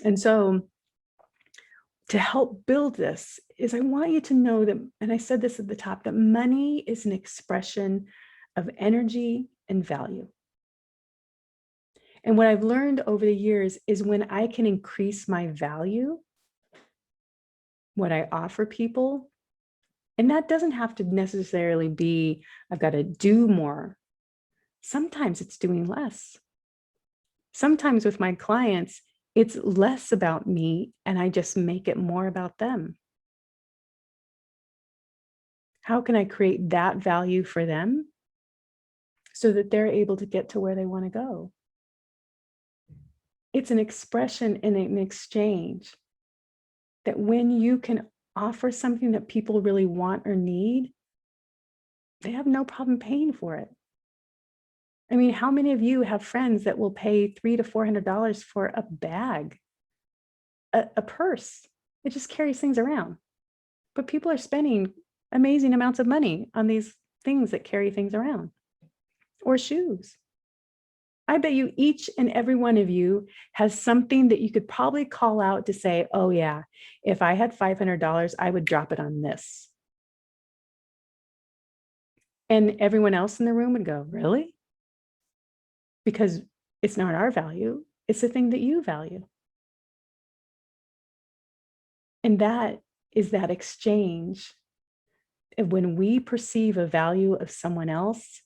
And so to help build this is I want you to know that, and I said this at the top, that money is an expression of energy and value. And what I've learned over the years is when I can increase my value, what I offer people, and that doesn't have to necessarily be, I've got to do more. Sometimes it's doing less. Sometimes with my clients, it's less about me and I just make it more about them. How can I create that value for them so that they're able to get to where they want to go? It's an expression and an exchange that when you can offer something that people really want or need, They have no problem paying for it. I mean, how many of you have friends that will pay $300 to $400 for a bag, a purse? It just carries things around. But people are spending amazing amounts of money on these things that carry things around, or shoes. I bet you each and every one of you has something that you could probably call out to say, oh yeah, if I had $500, I would drop it on this. And everyone else in the room would go, really? Because it's not our value, it's the thing that you value. And that is that exchange. And when we perceive a value of someone else,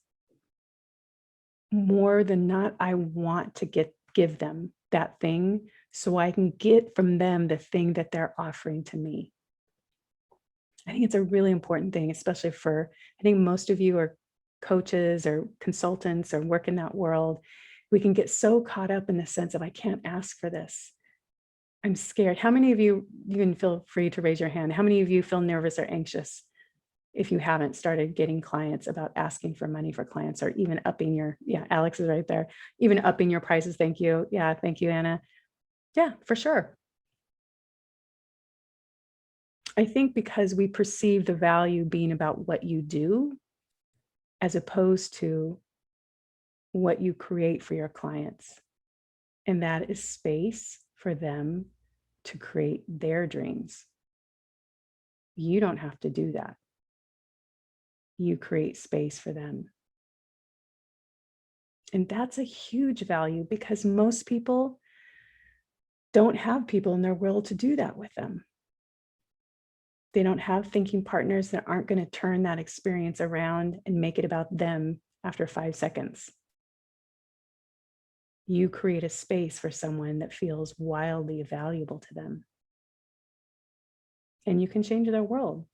more than not, I want to give them that thing so I can get from them the thing that they're offering to me. I think it's a really important thing, especially I think most of you are coaches or consultants or work in that world. We can get so caught up in the sense of, I can't ask for this. I'm scared. How many of you can feel free to raise your hand? How many of you feel nervous or anxious if you haven't started getting clients about asking for money for clients, or even upping yeah, Alex is right there, even upping your prices? Thank you. Yeah, thank you, Anna. Yeah, for sure. I think because we perceive the value being about what you do, as opposed to what you create for your clients. And that is space for them to create their dreams. You don't have to do that. You create space for them. And that's a huge value, because most people don't have people in their world to do that with them. They don't have thinking partners that aren't going to turn that experience around and make it about them after 5 seconds. You create a space for someone that feels wildly valuable to them. And you can change their world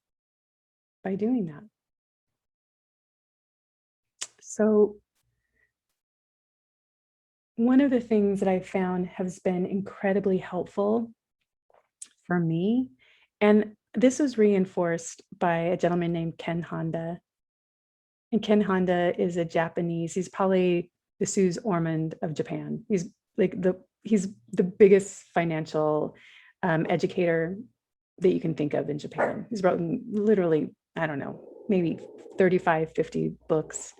by doing that. So one of the things that I found has been incredibly helpful for me, and this was reinforced by a gentleman named Ken Honda. And Ken Honda is a Japanese, he's probably the Suze Ormond of Japan. He's the biggest financial educator that you can think of in Japan. He's written literally, I don't know, maybe 35, 50 books.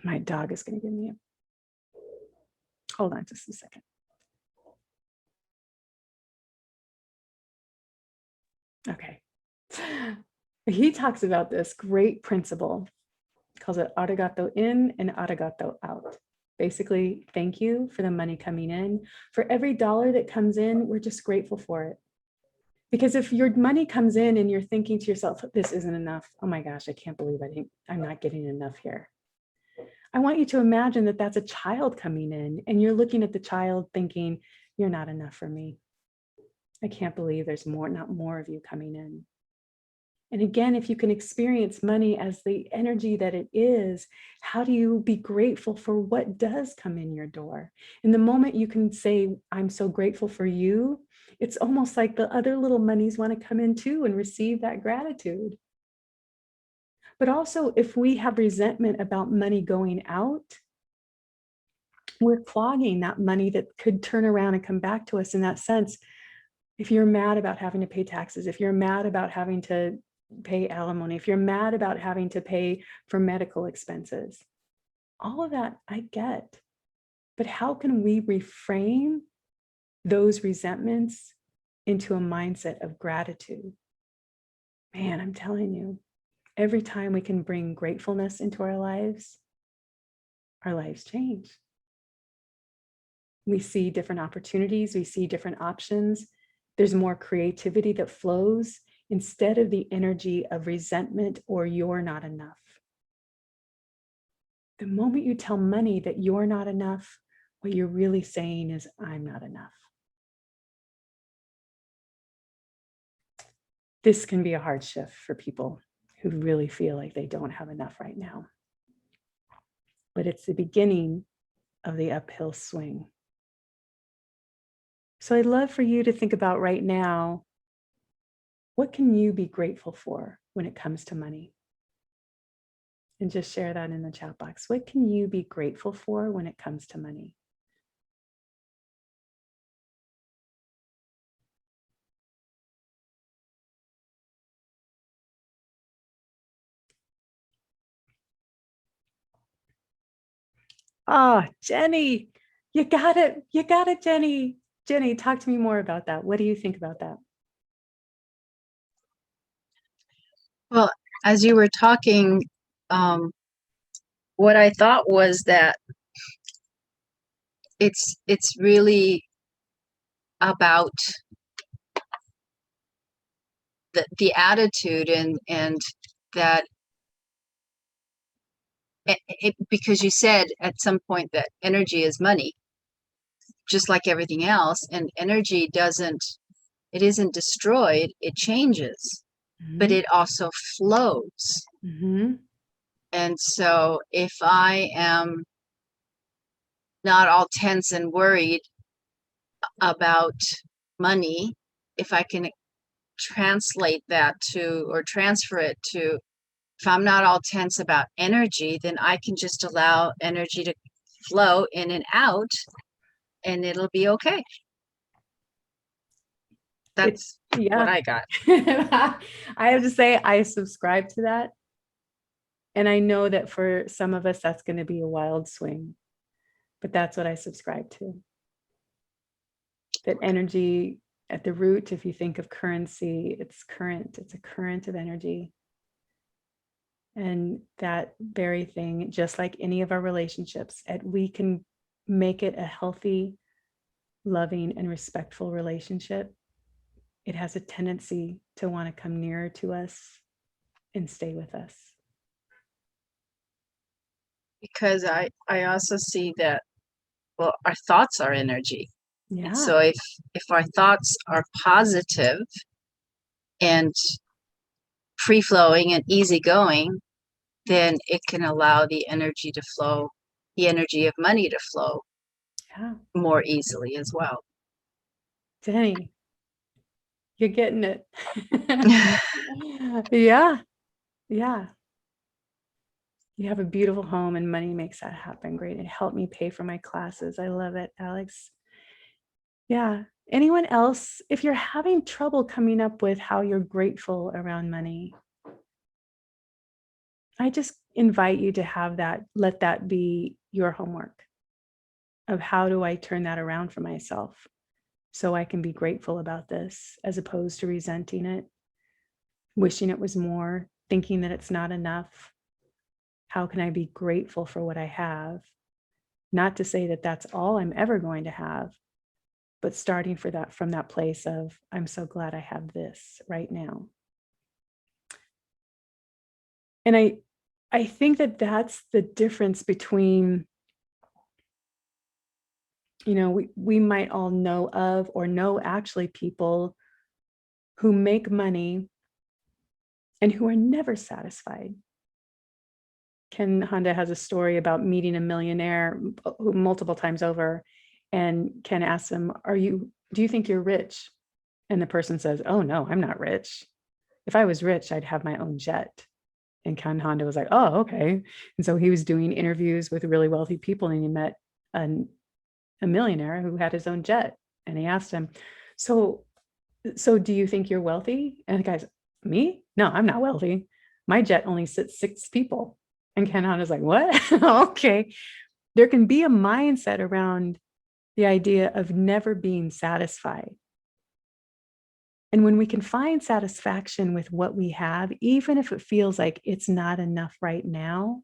My dog is going to give me hold on just a second. Okay. He talks about this great principle, calls it arigato in and arigato out. Basically, thank you for the money coming in. For every dollar that comes in, we're just grateful for it. Because if your money comes in and you're thinking to yourself, this isn't enough, oh my gosh, I can't believe I'm not getting enough here. I want you to imagine that that's a child coming in, and you're looking at the child thinking, you're not enough for me. I can't believe there's not more of you coming in. And again, if you can experience money as the energy that it is, how do you be grateful for what does come in your door? And the moment you can say, I'm so grateful for you, it's almost like the other little monies want to come in too and receive that gratitude. But also, if we have resentment about money going out, we're clogging that money that could turn around and come back to us in that sense. If you're mad about having to pay taxes, if you're mad about having to pay alimony, if you're mad about having to pay for medical expenses, all of that I get. But how can we reframe those resentments into a mindset of gratitude? Man, I'm telling you, every time we can bring gratefulness into our lives change. We see different opportunities, we see different options. There's more creativity that flows instead of the energy of resentment or you're not enough. The moment you tell money that you're not enough, what you're really saying is, I'm not enough. This can be a hard shift for people who really feel like they don't have enough right now. But it's the beginning of the uphill swing. So I'd love for you to think about right now, what can you be grateful for when it comes to money? And just share that in the chat box. What can you be grateful for when it comes to money? Oh, Jenny, you got it. You got it, Jenny. Jenny, talk to me more about that. What do you think about that? Well, as you were talking, what I thought was that it's really about the attitude and that because you said at some point that energy is money, just like everything else, and energy it isn't destroyed, it changes, but it also flows. Mm-hmm. And so if I am not all tense and worried about money, if I can translate that to, or transfer it to, if I'm not all tense about energy, then I can just allow energy to flow in and out and it'll be okay. That's what I got. I have to say, I subscribe to that. And I know that for some of us, that's going to be a wild swing, but that's what I subscribe to. That energy at the root, if you think of currency, it's current, it's a current of energy. And that very thing, just like any of our relationships, we can make it a healthy, loving, and respectful relationship. It has a tendency to want to come nearer to us and stay with us. Because I also see that, well, our thoughts are energy. Yeah. And so if our thoughts are positive and free-flowing and easygoing, then it can allow the energy to flow, the energy of money to flow more easily as well. Jenny, you're getting it. Yeah. Yeah. You have a beautiful home and money makes that happen. Great. It helped me pay for my classes. I love it, Alex. Yeah. Anyone else, if you're having trouble coming up with how you're grateful around money, I just invite you to have that, let that be your homework of how do I turn that around for myself so I can be grateful about this as opposed to resenting it, wishing it was more, thinking that it's not enough. How can I be grateful for what I have? Not to say that that's all I'm ever going to have, but starting from that place of, I'm so glad I have this right now. And I think that that's the difference between, we might all know of or know actually people who make money and who are never satisfied. Ken Honda has a story about meeting a millionaire multiple times over, and Ken asks him, do you think you're rich? And the person says, oh no, I'm not rich. If I was rich, I'd have my own jet. And Ken Honda was like, oh, okay. And so he was doing interviews with really wealthy people and he met a millionaire who had his own jet. And he asked him, so do you think you're wealthy? And the guy's, me? No, I'm not wealthy. My jet only sits 6 people. And Ken Honda's like, what? Okay. There can be a mindset around the idea of never being satisfied. And when we can find satisfaction with what we have, even if it feels like it's not enough right now,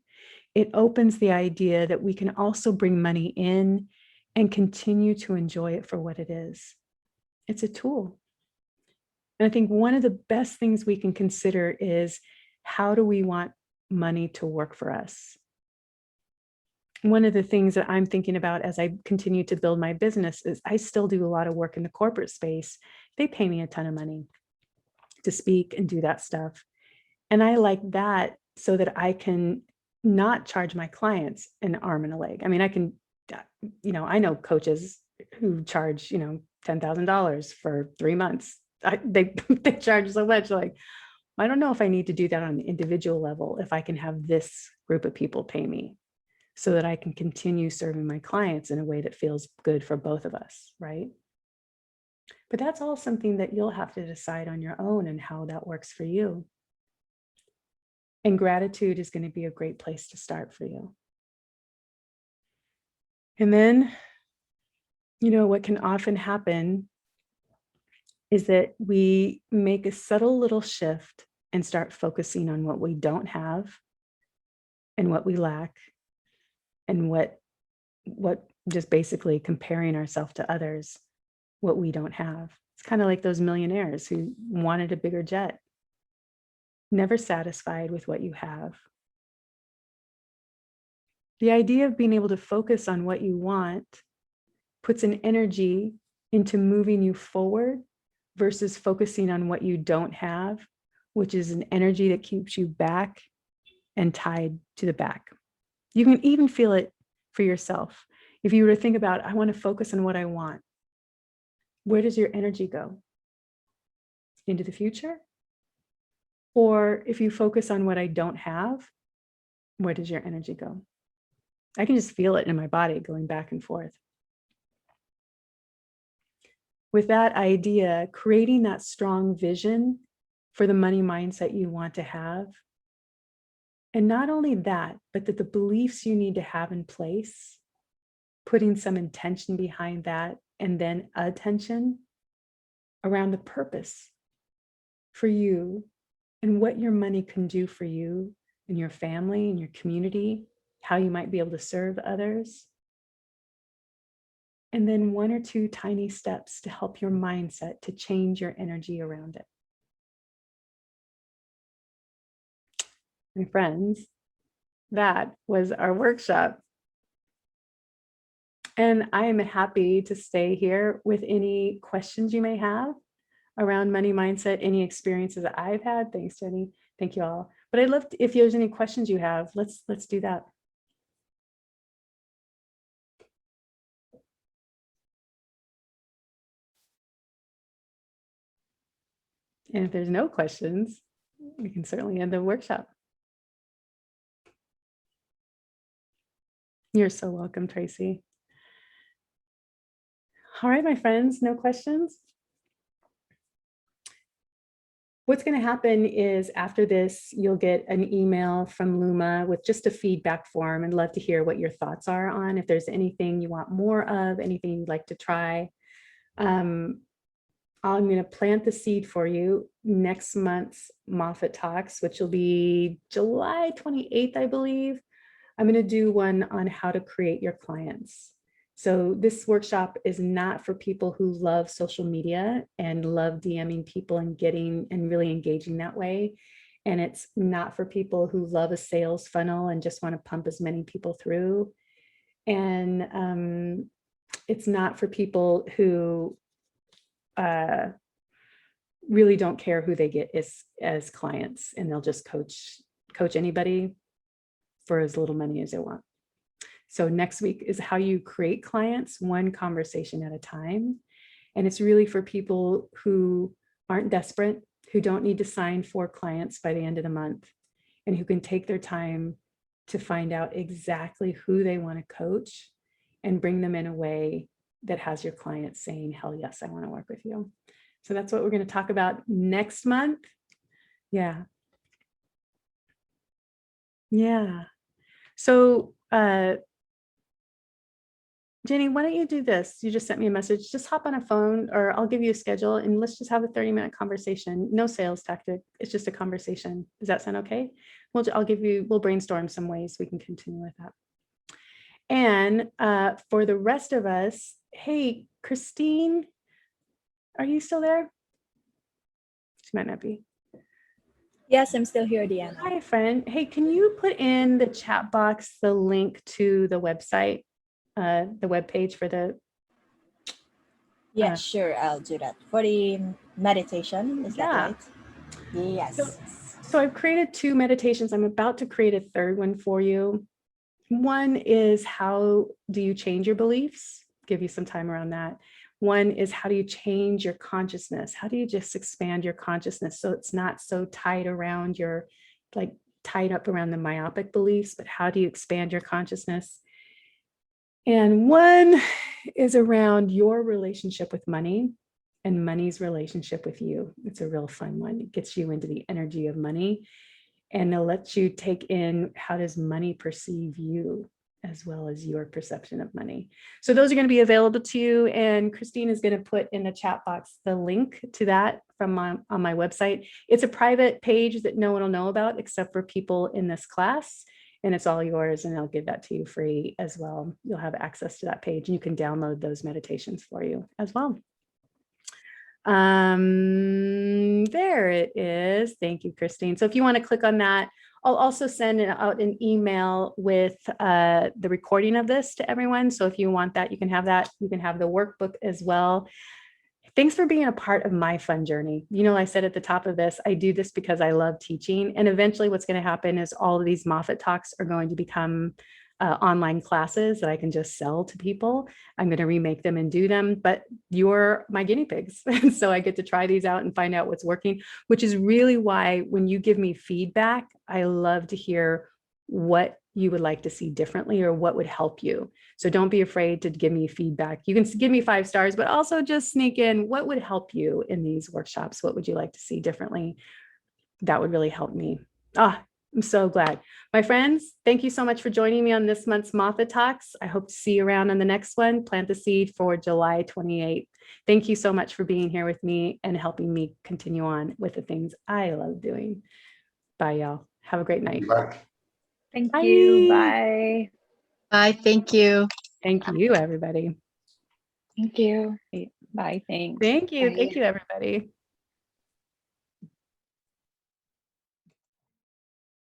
it opens the idea that we can also bring money in and continue to enjoy it for what it is. It's a tool. And I think one of the best things we can consider is, how do we want money to work for us? One of the things that I'm thinking about as I continue to build my business is I still do a lot of work in the corporate space. They pay me a ton of money to speak and do that stuff. And I like that so that I can not charge my clients an arm and a leg. I mean, I can, I know coaches who charge, $10,000 for 3 months. They charge so much, like, I don't know if I need to do that on an individual level if I can have this group of people pay me so that I can continue serving my clients in a way that feels good for both of us, right? But that's all something that you'll have to decide on your own and how that works for you. And gratitude is going to be a great place to start for you. And then, what can often happen is that we make a subtle little shift and start focusing on what we don't have and what we lack and what just basically comparing ourselves to others, what we don't have. It's kind of like those millionaires who wanted a bigger jet, never satisfied with what you have. The idea of being able to focus on what you want puts an energy into moving you forward versus focusing on what you don't have, which is an energy that keeps you back and tied to the back. You can even feel it for yourself. If you were to think about, I want to focus on what I want, where does your energy go? Into the future? Or if you focus on what I don't have, where does your energy go? I can just feel it in my body going back and forth. With that idea, creating that strong vision for the money mindset you want to have. And not only that, but that the beliefs you need to have in place, putting some intention behind that, and then attention around the purpose for you and what your money can do for you and your family and your community, how you might be able to serve others. And then 1 or 2 tiny steps to help your mindset to change your energy around it. My friends, that was our workshop. And I am happy to stay here with any questions you may have around money mindset, any experiences that I've had. Thanks, Jenny. Thank you all. But I'd love to, if there's any questions you have, let's do that. And if there's no questions, we can certainly end the workshop. You're so welcome, Tracy. All right, my friends, no questions? What's going to happen is after this, you'll get an email from Luma with just a feedback form. I'd love to hear what your thoughts are on if there's anything you want more of, anything you'd like to try. I'm going to plant the seed for you next month's Moffitt Talks, which will be July 28th, I believe. I'm going to do one on how to create your clients. So this workshop is not for people who love social media and love DMing people and getting and really engaging that way. And it's not for people who love a sales funnel and just want to pump as many people through. And it's not for people who really don't care who they get as clients, and they'll just coach anybody for as little money as they want. So next week is how you create clients, one conversation at a time. And it's really for people who aren't desperate, who don't need to sign 4 clients by the end of the month, and who can take their time to find out exactly who they want to coach and bring them in a way that has your clients saying, hell yes, I want to work with you. So that's what we're going to talk about next month. Yeah. Yeah. So, Jenny, why don't you do this? You just sent me a message. Just hop on a phone, or I'll give you a schedule and let's just have a 30-minute conversation. No sales tactic. It's just a conversation. Does that sound okay? We'll brainstorm some ways we can continue with that. And for the rest of us, hey, Christine, are you still there? She might not be. Yes, I'm still here, Deanna. Hi, friend. Hey, can you put in the chat box the link to the website, the webpage for the... Yeah, sure, I'll do that. For the meditation, is that right? Yes. So I've created 2 meditations. I'm about to create a 3rd one for you. One is how do you change your beliefs? Give you some time around that. One is how do you change your consciousness? How do you just expand your consciousness so it's not so tied around your like tied up around the myopic beliefs, but how do you expand your consciousness? And one is around your relationship with money and money's relationship with you. It's a real fun one. It gets you into the energy of money, and it lets you take in, how does money perceive you, as well as your perception of money. So those are going to be available to you. And Christine is going to put in the chat box the link to that from on my website. It's a private page that no one will know about except for people in this class. And it's all yours, and I'll give that to you free as well. You'll have access to that page, and you can download those meditations for you as well. There it is. Thank you, Christine. So if you want to click on that, I'll also send out an email with the recording of this to everyone. So if you want that, you can have that. You can have the workbook as well. Thanks for being a part of my fun journey. You know, I said at the top of this, I do this because I love teaching. And eventually what's going to happen is all of these Moffitt talks are going to become online classes that I can just sell to people. I'm going to remake them and do them, but you're my guinea pigs. And so I get to try these out and find out what's working, which is really why when you give me feedback, I love to hear what you would like to see differently or what would help you. So don't be afraid to give me feedback. You can give me 5 stars, but also just sneak in what would help you in these workshops. What would you like to see differently? That would really help me. I'm so glad. My friends, thank you so much for joining me on this month's Moffitt Talks. I hope to see you around on the next one. Plant the seed for July 28th. Thank you so much for being here with me and helping me continue on with the things I love doing. Bye, y'all. Have a great night. Bye. Thank Bye. you. Bye. Bye. Thank you. Thank you, everybody. Thank you. Bye. Thanks. Thank you. Bye. Thank you, everybody.